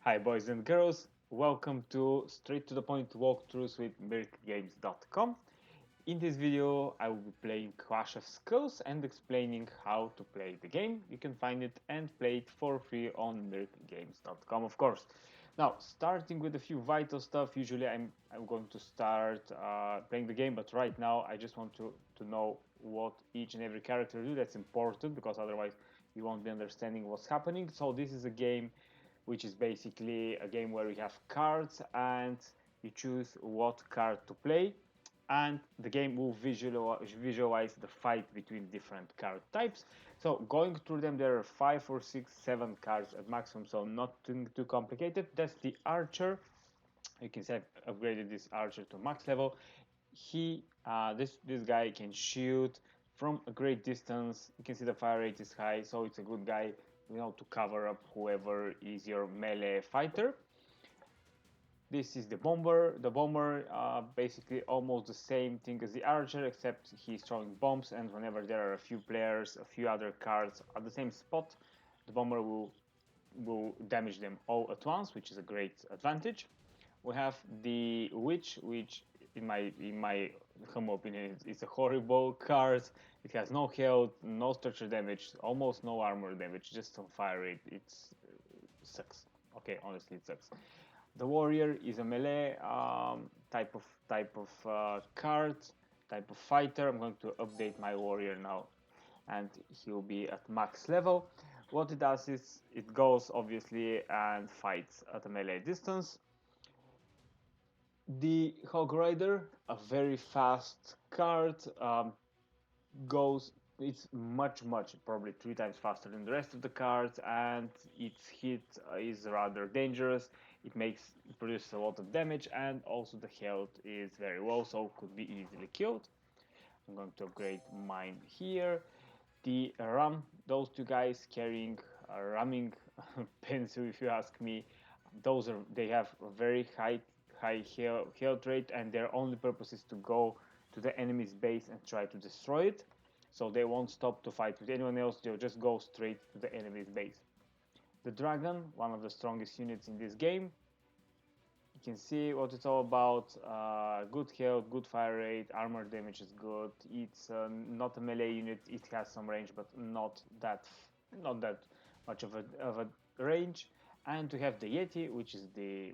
Hi, boys and girls. Welcome to Straight to the Point Walkthroughs with mirkgames.com. In this video, I will be playing Clash of Skulls and explaining how to play the game. You can find it and play it for free on mirkgames.com, of course. Now, starting with a few vital stuff. Usually, I'm going to start playing the game, but right now, I just want to know what each and every character do. That's important because otherwise, you won't be understanding what's happening. So, this is a game which is basically a game where you have cards and you choose what card to play, and the game will visualize the fight between different card types. So going through them, there are 5 or 6, 7 cards at maximum, so nothing too complicated. That's the archer. You can say I've upgraded this archer to max level. This guy can shoot from a great distance. You can see the fire rate is high, so it's a good guy, to cover up whoever is your melee fighter. This is the bomber. The bomber, basically almost the same thing as the archer, except he's throwing bombs, and whenever there are a few players, a few other cards at the same spot, the bomber will damage them all at once, which is a great advantage. We have the witch, which in my humble opinion is a horrible card. It has no health, no structure damage, almost no armor damage, just some fire rate. It sucks. Okay, honestly, it sucks. The warrior is a melee type of card, type of fighter. I'm going to update my warrior now, and he'll be at max level. What it does is it goes obviously and fights at a melee distance. The Hog Rider, a very fast card, goes. It's much, probably 3 times faster than the rest of the cards, and its hit is rather dangerous. It produces a lot of damage, and also the health is very low, so could be easily killed. I'm going to upgrade mine here. The ram, those two guys carrying a ramming pencil, if you ask me. They have a very high health rate, and their only purpose is to go to the enemy's base and try to destroy it. So they won't stop to fight with anyone else, they'll just go straight to the enemy's base. The dragon, one of the strongest units in this game. You can see what it's all about. Good health, good fire rate, armor damage is good. It's not a melee unit, it has some range, but not that much of a range. And to have the Yeti, which is the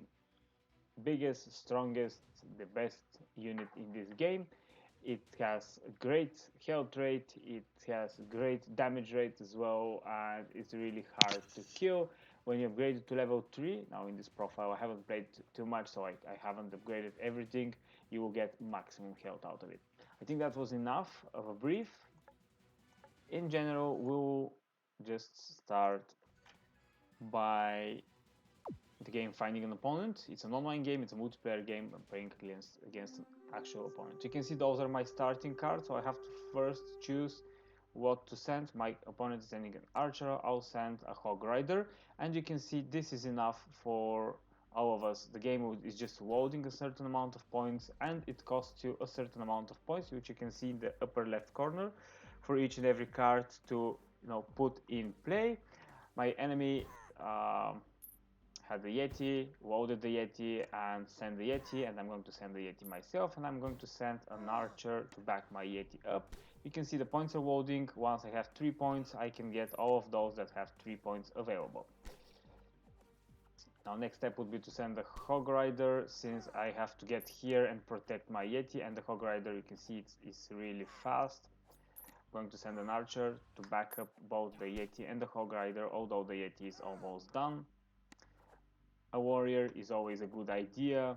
biggest, strongest, the best unit in this game. It has a great health rate, it has great damage rate as well, and it's really hard to kill. When you upgrade it to level 3, now in this profile I haven't played too much, so I haven't upgraded everything, you will get maximum health out of it. I think that was enough of a brief. In general, we'll just start by the game finding an opponent. It's an online game, it's a multiplayer game. I'm playing against an actual opponent. You can see those are my starting cards, so I have to first choose what to send. My opponent is sending an archer, I'll send a hog rider, and you can see this is enough for all of us. The game is just loading a certain amount of points, and it costs you a certain amount of points, which you can see in the upper left corner, for each and every card to put in play. My enemy had the Yeti, loaded the Yeti, and sent the Yeti, and I'm going to send the Yeti myself, and I'm going to send an archer to back my Yeti up. You can see the points are loading. Once I have 3 points, I can get all of those that have 3 points available. Now next step would be to send the Hog Rider, since I have to get here and protect my Yeti, and the Hog Rider, you can see it's really fast. I'm going to send an archer to back up both the Yeti and the Hog Rider, although the Yeti is almost done. A warrior is always a good idea.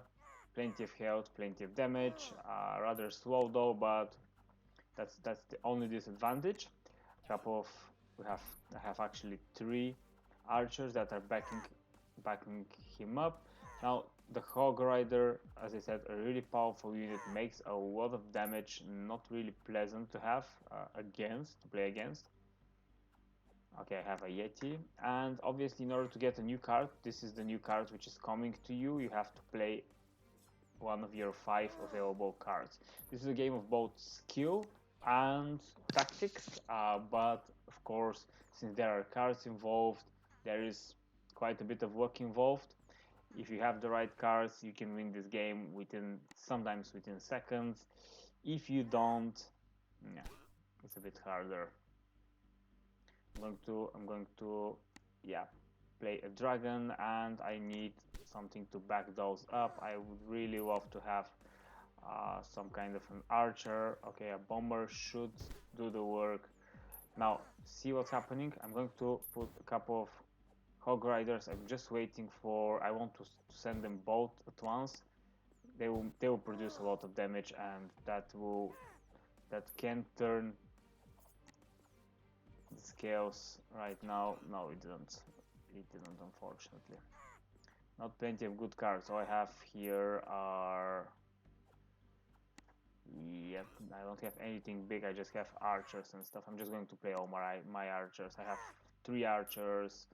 Plenty of health, plenty of damage. Rather slow though, but that's the only disadvantage. I have actually 3 archers that are backing him up. Now the Hog Rider, as I said, a really powerful unit, makes a lot of damage. Not really pleasant to have to play against. Okay, I have a Yeti, and obviously in order to get a new card, this is the new card which is coming to you, you have to play one of your 5 available cards. This is a game of both skill and tactics, but of course, since there are cards involved, there is quite a bit of work involved. If you have the right cards, you can win this game sometimes within seconds. If you don't, yeah, it's a bit harder. I'm going to, yeah, play a dragon, and I need something to back those up. I would really love to have some kind of an archer. Okay, a bomber should do the work. Now, see what's happening. I'm going to put a couple of hog riders. I'm just waiting for, I want to send them both at once. They will produce a lot of damage, and that can turn the scales right now. No, it didn't. It didn't, unfortunately. Not plenty of good cards. All I have here are, yep, I don't have anything big. I just have archers and stuff. I'm just going to play all my archers. I have 3 archers,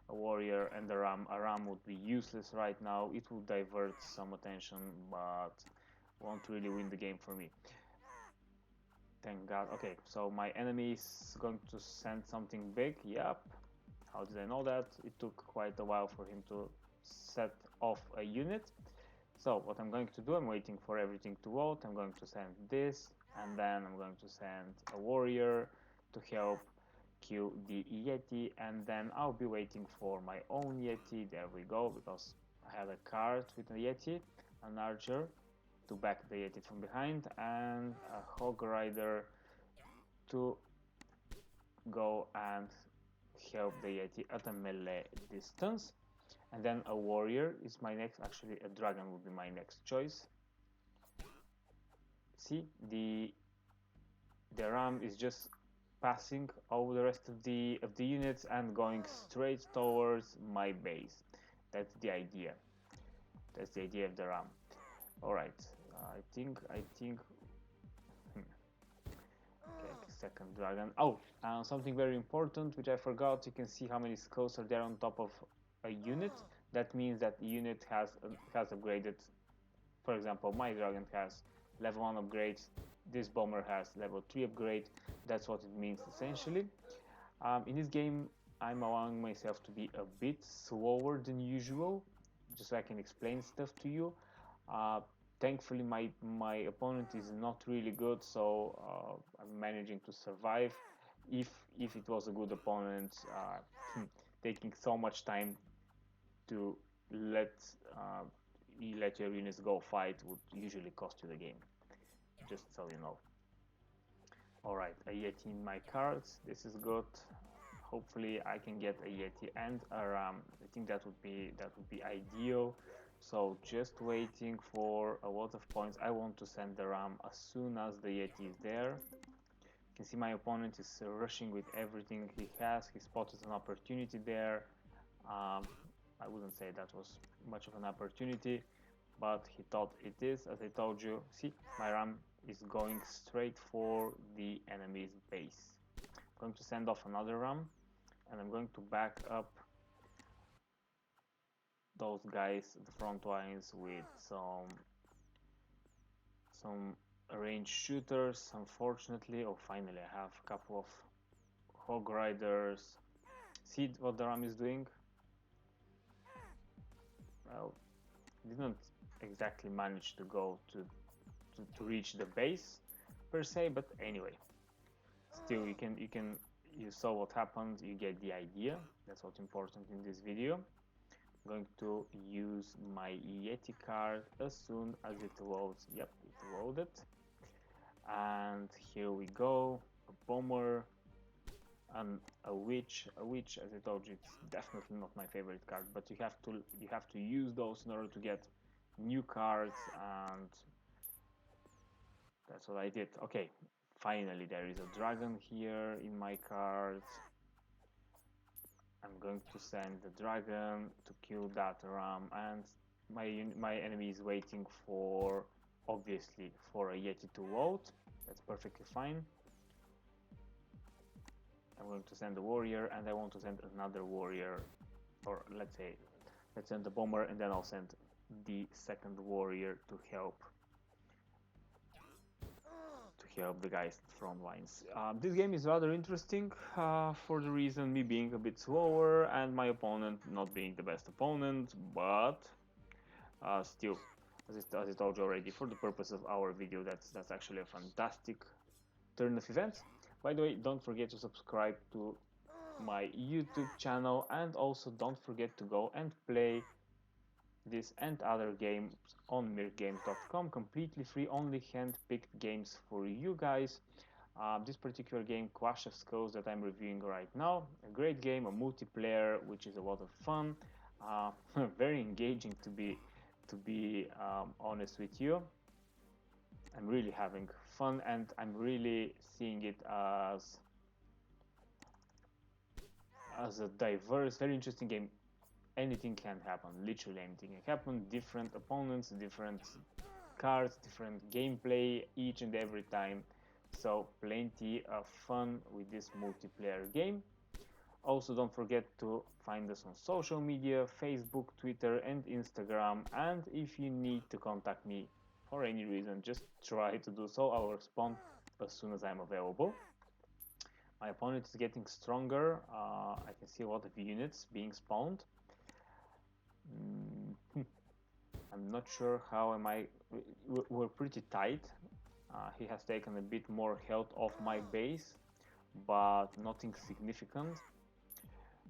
a warrior, and a ram. A ram would be useless right now. It will divert some attention, but won't really win the game for me. Thank God. Okay, so my enemy is going to send something big. Yep. How did I know that? It took quite a while for him to set off a unit. So what I'm going to do, I'm waiting for everything to load. I'm going to send this, and then I'm going to send a warrior to help kill the Yeti, and then I'll be waiting for my own Yeti. There we go, because I have a card with a Yeti, an archer to back the Yeti from behind, and a hog rider to go and help the Yeti at a melee distance. And then a warrior is my next, actually a dragon would be my next choice. See, the ram is just passing over the rest of the units and going straight towards my base. That's the idea. That's the idea of the ram. All right, I think. Okay, second dragon. Oh, something very important which I forgot. You can see how many skulls are there on top of a unit. That means that the unit has upgraded. For example, my dragon has level 1 upgrade. This bomber has level 3 upgrade. That's what it means essentially. In this game, I'm allowing myself to be a bit slower than usual, just so I can explain stuff to you. Thankfully, my opponent is not really good, so I'm managing to survive. If it was a good opponent, taking so much time to let your units go fight would usually cost you the game, just so you know. Alright, a Yeti in my cards. This is good. Hopefully I can get a Yeti and a ram. I think that would be ideal. So just waiting for a lot of points. I want to send the ram as soon as the Yeti is there. You can see my opponent is rushing with everything he has. He spotted an opportunity there. I wouldn't say that was much of an opportunity, but he thought it is, as I told you. See, my ram is going straight for the enemy's base. I'm going to send off another ram, and I'm going to back up those guys, the front lines, with some ranged shooters. Unfortunately, oh, finally I have a couple of hog riders. See what the ram is doing? Well, didn't exactly manage to go to reach the base per se, but anyway, still you saw what happened. You get the idea. That's what's important in this video. I'm going to use my Yeti card as soon as it loads. Yep, it loaded, and here we go. A bomber and a witch. A witch, as I told you, it's definitely not my favorite card, but you have to use those in order to get new cards, and that's what I did. Okay, finally there is a dragon here in my cards. I'm going to send the dragon to kill that ram, and my enemy is waiting for, obviously, for a Yeti to load. That's perfectly fine. I'm going to send a warrior, and I want to send another warrior, or let's send the bomber, and then I'll send the second warrior to help help the guys front lines. This game is rather interesting for the reason me being a bit slower and my opponent not being the best opponent, but still, as I told you already, for the purpose of our video, that's actually a fantastic turn of events. By the way, don't forget to subscribe to my YouTube channel, and also don't forget to go and play this and other games on mirkgames.com, completely free, only hand-picked games for you guys. This particular game, Clash of Skulls, that I'm reviewing right now, a great game, a multiplayer, which is a lot of fun, very engaging to be honest with you. I'm really having fun, and I'm really seeing it as a diverse, very interesting game. Anything can happen, literally anything can happen. Different opponents, different cards, different gameplay each and every time. So plenty of fun with this multiplayer game. Also, don't forget to find us on social media, Facebook, Twitter and Instagram. And if you need to contact me for any reason, just try to do so. I will respond as soon as I'm available. My opponent is getting stronger. I can see a lot of units being spawned. I'm not sure how am I. We're pretty tight. He has taken a bit more health off my base, but nothing significant.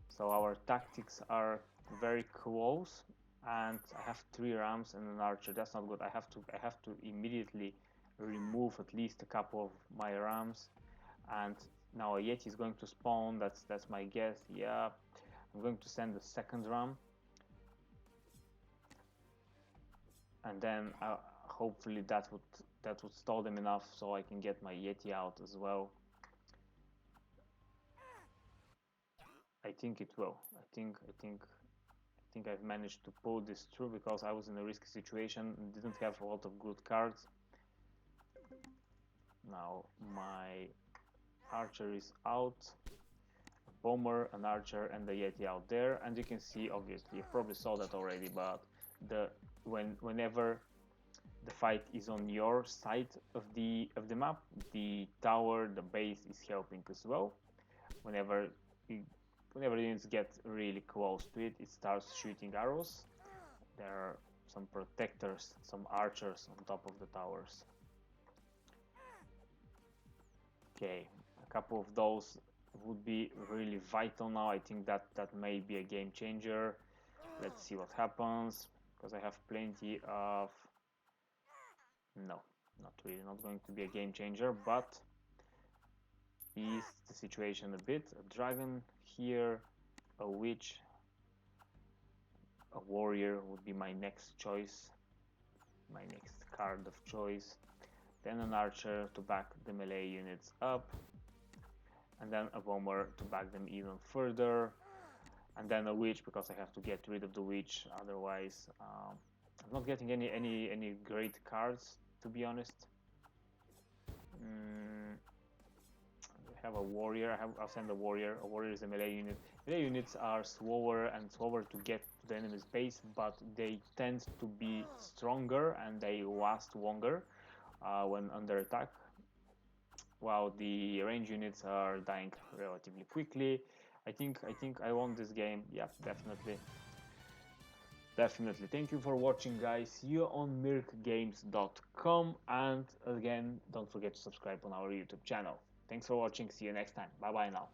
So our tactics are very close, and I have 3 rams and an archer. That's not good. I have to immediately remove at least a couple of my rams, and now a yeti is going to spawn. That's my guess. Yeah, I'm going to send the second ram, and then hopefully that would stall them enough so I can get my yeti out as well. I think it will. I think I've managed to pull this through because I was in a risky situation and didn't have a lot of good cards. Now my archer is out, a bomber, an archer, and the yeti out there, and you can see, obviously you probably saw that already, but whenever the fight is on your side of the map, the tower, the base is helping as well. Whenever units get really close to it, it starts shooting arrows. There are some protectors, some archers on top of the towers. Okay, a couple of those would be really vital now. I think that may be a game changer. Let's see what happens, because I have plenty of... No, not really, not going to be a game changer, but ease the situation a bit. A dragon here, a witch, a warrior would be my next choice, my next card of choice. Then an archer to back the melee units up, and then a bomber to back them even further, and then a witch because I have to get rid of the witch, otherwise I'm not getting any great cards, to be honest. I have a warrior. I'll send a warrior. A warrior is a melee unit. Melee units are slower and slower to get to the enemy's base, but they tend to be stronger and they last longer when under attack, while the range units are dying relatively quickly. I think I won this game. Yeah, definitely. Thank you for watching, guys. See you on mirkgames.com, and again, don't forget to subscribe on our YouTube channel. Thanks for watching. See you next time. Bye bye now.